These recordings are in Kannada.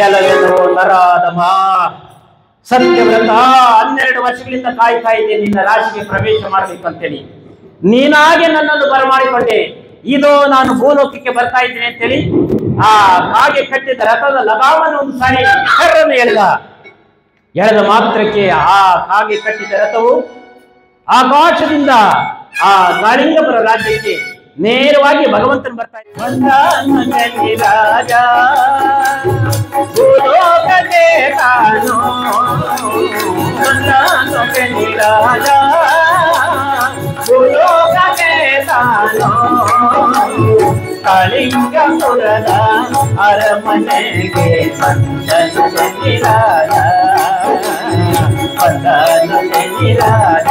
ಎಲ್ಲವೆಲ್ಲೋ ನರಾಧಮ ಸತ್ಯವ್ರತ 12 ವರ್ಷಗಳಿಂದ ಕಾಯ್ತಾ ಇದ್ದೆ ನಿನ್ನ ರಾಶಿಗೆ ಪ್ರವೇಶ ಮಾಡಬೇಕಂತೇಳಿ. ನೀನಾಗೆ ನನ್ನನ್ನು ಬರಮಾಡಿಕೊಂಡೆ. ಇದು ನಾನು ಭೂಲೋಕಕ್ಕೆ ಬರ್ತಾ ಇದ್ದೇನೆ ಅಂತೇಳಿ ಆ ಕಾಗೆ ಕಟ್ಟಿದ ರಥದ ಲಗಾಮನ್ನು ಒಂದು ಸಾರಿ ಕರ್ರನ್ನು ಎಳೆದ ಮಾತ್ರಕ್ಕೆ ಆ ಕಾಗೆ ಕಟ್ಟಿದ ರಥವು ಆಕಾಶದಿಂದ ಆ ಕಾಳಿಂಗಪುರ ರಾಜ್ಯಕ್ಕೆ ನೇರವಾಗಿ ಭಗವಂತನ ಬರ್ತಾ ಇದ್ದ. ರಾಜ ಭೂಲೋಕಕ್ಕೆ ತಾನು ರಾಜ ಭೂಲೋಕಕ್ಕೆ ತಾನು ಕಾಳಿಂಗಪುರದ ಅರಮನೆಗೆ ಬಂದನು ರಾಜ ರಾಜ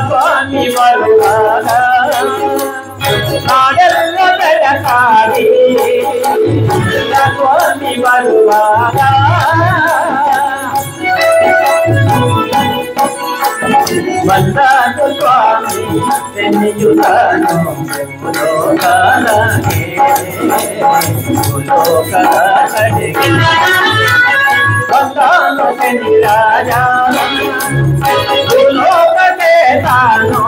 ಸ್ವಾಮಿ ಬರುವಾಗ ನಾಡೆಲ್ಲ ಬೆಳಕಾಗಿ ಸ್ವಾಮಿ ಬರುವಾಗ ಬಂದಾನು ಸ್ವಾಮಿ ನೆನೆಯುತ್ತಾನು ಲೋಕಲಗೆ ಲೋಕಲ ಕಡೆಗೆ ಬಂದಾನು ರಾಜ ಭೂಲೋಕಕ್ಕೆ ತಾನು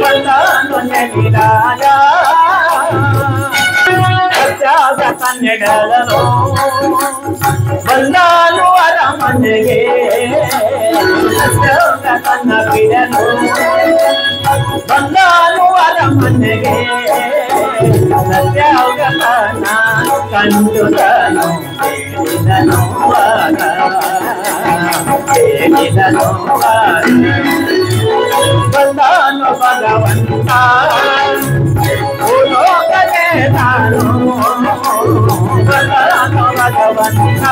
ಬಂದಾನು ರಾಜ ಸತ್ಯಾಗ ಕನ್ನಡದನು ಬಂದಾನು ಅರಮನೆಗೆ ಸತ್ಯಾಗ ಕನ್ನ ಬಿಡನು ಬಂದಾನು ಅರಮನೆಗೆ ಸತ್ಯಾಗ ಕನ್ನ ಕಂಡುದನು ಹೇಳಿದನು ಹೇಳಿದನು ಬಂದಾನು ಭಗವಂತ ಭೂಲೋಕಕ್ಕೆ ತಾನು ಬಂದಾನು ಭಗವಂತ